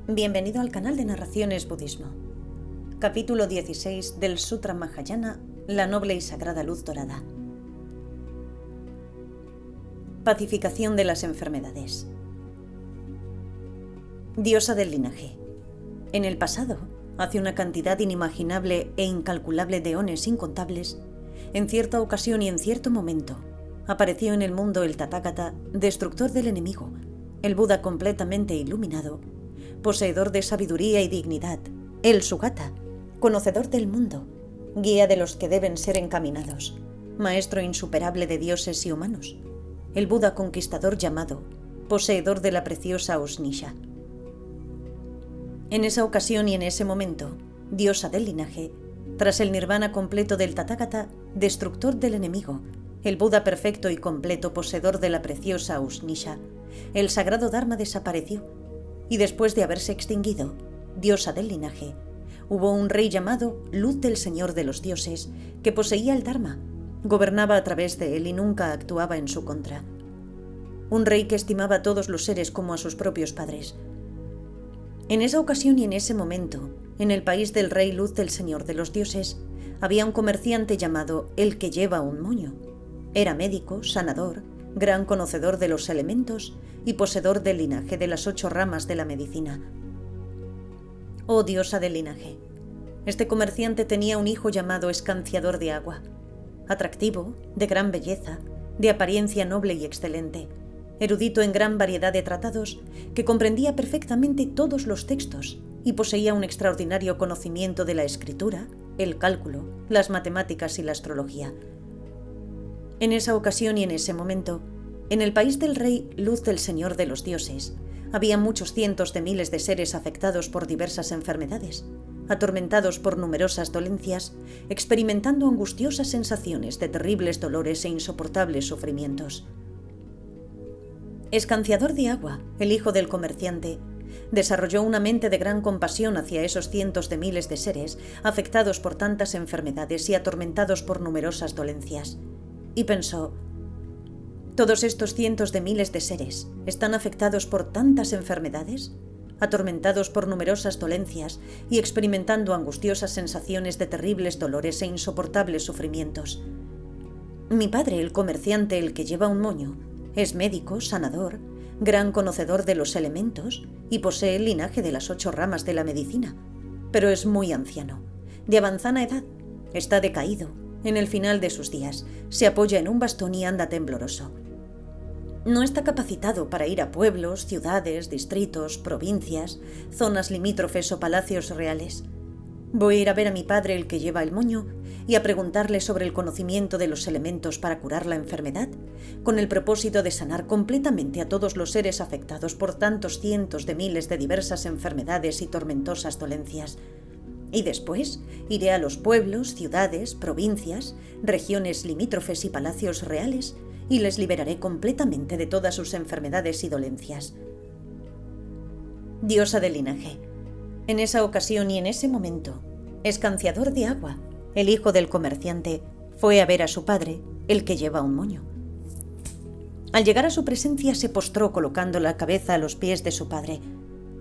Bienvenido al canal de Narraciones Budismo. Capítulo 16 del Sutra Mahayana, la noble y sagrada luz dorada. Pacificación de las enfermedades. Diosa del linaje. En el pasado, hace una cantidad inimaginable e incalculable de eones incontables, en cierta ocasión y en cierto momento, apareció en el mundo el Tathagata, destructor del enemigo, el Buda completamente iluminado, poseedor de sabiduría y dignidad, el Sugata, conocedor del mundo, guía de los que deben ser encaminados, maestro insuperable de dioses y humanos, el Buda conquistador llamado, poseedor de la preciosa Usnisha. En esa ocasión y en ese momento, diosa del linaje, tras el nirvana completo del Tathagata, destructor del enemigo, el Buda perfecto y completo poseedor de la preciosa Usnisha, el sagrado Dharma desapareció, y después de haberse extinguido, diosa del linaje, hubo un rey llamado Luz del Señor de los Dioses, que poseía el Dharma, gobernaba a través de él y nunca actuaba en su contra. Un rey que estimaba a todos los seres como a sus propios padres. En esa ocasión y en ese momento, en el país del rey Luz del Señor de los Dioses, había un comerciante llamado El que lleva un moño. Era médico, sanador, gran conocedor de los elementos y poseedor del linaje de las 8 ramas de la medicina. Oh diosa del linaje, este comerciante tenía un hijo llamado Escanciador de Agua, atractivo, de gran belleza, de apariencia noble y excelente, erudito en gran variedad de tratados, que comprendía perfectamente todos los textos y poseía un extraordinario conocimiento de la escritura, el cálculo, las matemáticas y la astrología. En esa ocasión y en ese momento, en el país del rey Luz del Señor de los Dioses, había muchos cientos de miles de seres afectados por diversas enfermedades, atormentados por numerosas dolencias, experimentando angustiosas sensaciones de terribles dolores e insoportables sufrimientos. Escanciador de Agua, el hijo del comerciante, desarrolló una mente de gran compasión hacia esos cientos de miles de seres afectados por tantas enfermedades y atormentados por numerosas dolencias. Y pensó: ¿todos estos cientos de miles de seres están afectados por tantas enfermedades, atormentados por numerosas dolencias y experimentando angustiosas sensaciones de terribles dolores e insoportables sufrimientos? Mi padre, el comerciante, el que lleva un moño, es médico, sanador, gran conocedor de los elementos y posee el linaje de las 8 ramas de la medicina, pero es muy anciano, de avanzada edad, está decaído, en el final de sus días, se apoya en un bastón y anda tembloroso. No está capacitado para ir a pueblos, ciudades, distritos, provincias, zonas limítrofes o palacios reales. Voy a ir a ver a mi padre, el que lleva el moño, y a preguntarle sobre el conocimiento de los elementos para curar la enfermedad, con el propósito de sanar completamente a todos los seres afectados por tantos cientos de miles de diversas enfermedades y tormentosas dolencias. Y después iré a los pueblos, ciudades, provincias, regiones limítrofes y palacios reales y les liberaré completamente de todas sus enfermedades y dolencias. Diosa del linaje. En esa ocasión y en ese momento, Escanciador de Agua, el hijo del comerciante, fue a ver a su padre, el que lleva un moño. Al llegar a su presencia se postró colocando la cabeza a los pies de su padre.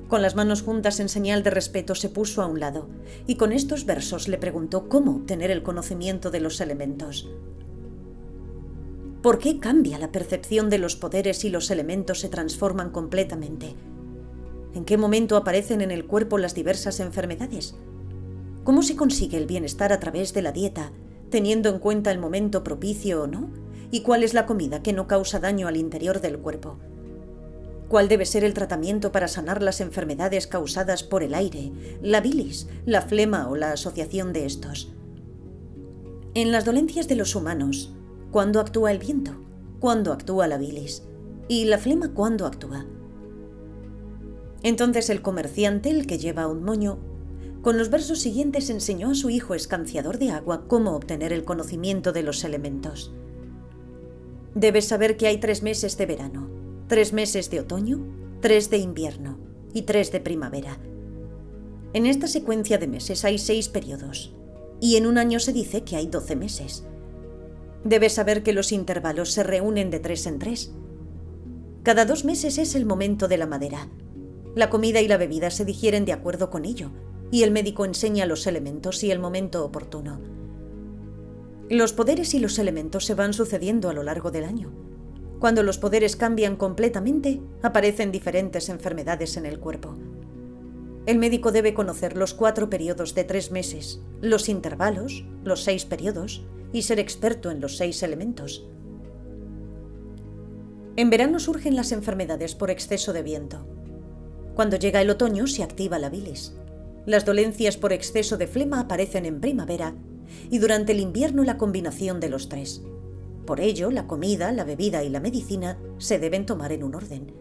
Con las manos juntas en señal de respeto se puso a un lado y con estos versos le preguntó cómo obtener el conocimiento de los elementos. ¿Por qué cambia la percepción de los poderes y los elementos se transforman completamente? ¿En qué momento aparecen en el cuerpo las diversas enfermedades? ¿Cómo se consigue el bienestar a través de la dieta, teniendo en cuenta el momento propicio o no? ¿Y cuál es la comida que no causa daño al interior del cuerpo? ¿Cuál debe ser el tratamiento para sanar las enfermedades causadas por el aire, la bilis, la flema o la asociación de estos? En las dolencias de los humanos, ¿cuándo actúa el viento? ¿Cuándo actúa la bilis? ¿Y la flema cuándo actúa? Entonces el comerciante, el que lleva un moño, con los versos siguientes enseñó a su hijo Escanciador de Agua cómo obtener el conocimiento de los elementos. Debes saber que hay 3 meses de verano, 3 meses de otoño, 3 de invierno y 3 de primavera. En esta secuencia de meses hay 6 periodos, y en un año se dice que hay 12 meses. Debes saber que los intervalos se reúnen de 3 en 3. Cada 2 meses es el momento de la madera, La comida y la bebida se digieren de acuerdo con ello, y el médico enseña los elementos y el momento oportuno. Los poderes y los elementos se van sucediendo a lo largo del año. Cuando los poderes cambian completamente, aparecen diferentes enfermedades en el cuerpo. El médico debe conocer los 4 periodos de 3 meses, los intervalos, los 6 periodos, y ser experto en los 6 elementos. En verano surgen las enfermedades por exceso de viento. Cuando llega el otoño se activa la bilis. Las dolencias por exceso de flema aparecen en primavera y durante el invierno la combinación de los 3. Por ello, la comida, la bebida y la medicina se deben tomar en un orden.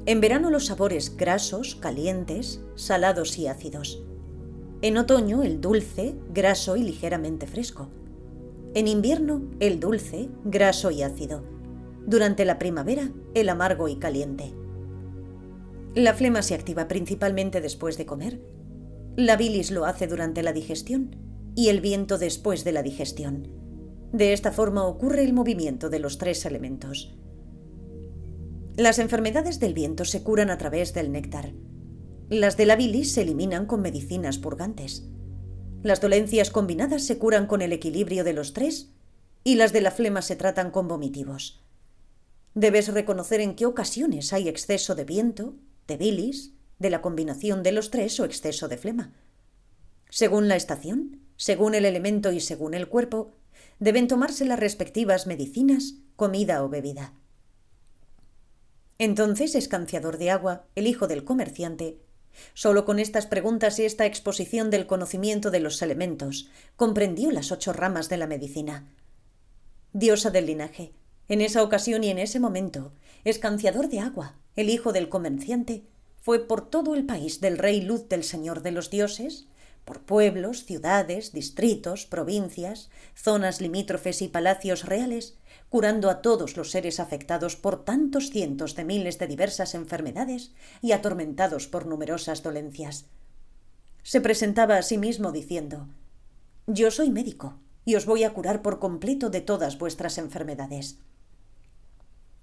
En verano los sabores grasos, calientes, salados y ácidos. En otoño el dulce, graso y ligeramente fresco. En invierno el dulce, graso y ácido. Durante la primavera el amargo y caliente. La flema se activa principalmente después de comer. La bilis lo hace durante la digestión y el viento después de la digestión. De esta forma ocurre el movimiento de los 3 elementos. Las enfermedades del viento se curan a través del néctar. Las de la bilis se eliminan con medicinas purgantes. Las dolencias combinadas se curan con el equilibrio de los 3 y las de la flema se tratan con vomitivos. Debes reconocer en qué ocasiones hay exceso de viento, de bilis, de la combinación de los 3 o exceso de flema. Según la estación, según el elemento y según el cuerpo, deben tomarse las respectivas medicinas, comida o bebida. Entonces Escanciador de Agua, el hijo del comerciante, solo con estas preguntas y esta exposición del conocimiento de los elementos, comprendió las 8 ramas de la medicina. Diosa del linaje, en esa ocasión y en ese momento, Escanciador de Agua, el hijo del comerciante, fue por todo el país del rey Luz del Señor de los Dioses, por pueblos, ciudades, distritos, provincias, zonas limítrofes y palacios reales, curando a todos los seres afectados por tantos cientos de miles de diversas enfermedades y atormentados por numerosas dolencias. Se presentaba a sí mismo diciendo: «Yo soy médico y os voy a curar por completo de todas vuestras enfermedades».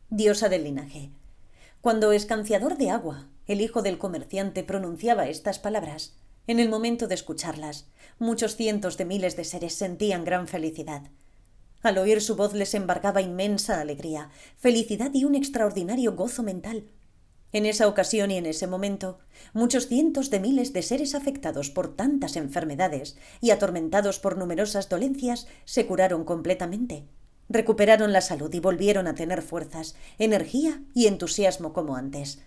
Diosa del linaje, cuando Escanciador de Agua, el hijo del comerciante, pronunciaba estas palabras, en el momento de escucharlas, muchos cientos de miles de seres sentían gran felicidad. Al oír su voz les embargaba inmensa alegría, felicidad y un extraordinario gozo mental. En esa ocasión y en ese momento, muchos cientos de miles de seres afectados por tantas enfermedades y atormentados por numerosas dolencias se curaron completamente. Recuperaron la salud y volvieron a tener fuerzas, energía y entusiasmo como antes.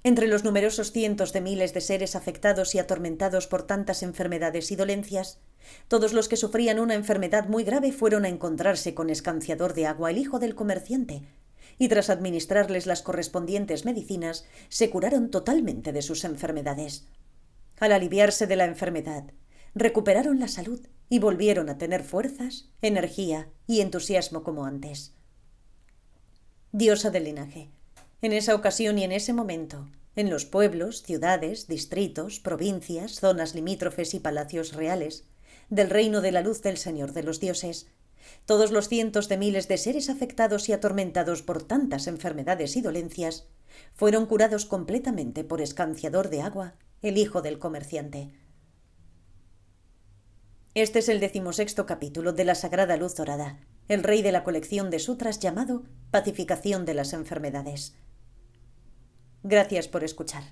Entre los numerosos cientos de miles de seres afectados y atormentados por tantas enfermedades y dolencias, todos los que sufrían una enfermedad muy grave fueron a encontrarse con Escanciador de Agua, el hijo del comerciante, y tras administrarles las correspondientes medicinas, se curaron totalmente de sus enfermedades. Al aliviarse de la enfermedad, recuperaron la salud y volvieron a tener fuerzas, energía y entusiasmo como antes. Diosa del linaje, en esa ocasión y en ese momento, en los pueblos, ciudades, distritos, provincias, zonas limítrofes y palacios reales, del reino de la luz del Señor de los Dioses, todos los cientos de miles de seres afectados y atormentados por tantas enfermedades y dolencias, fueron curados completamente por Escanciador de Agua, el hijo del comerciante. Este es el 16º capítulo de la Sagrada Luz Dorada, el rey de la colección de sutras llamado Pacificación de las Enfermedades. Gracias por escuchar.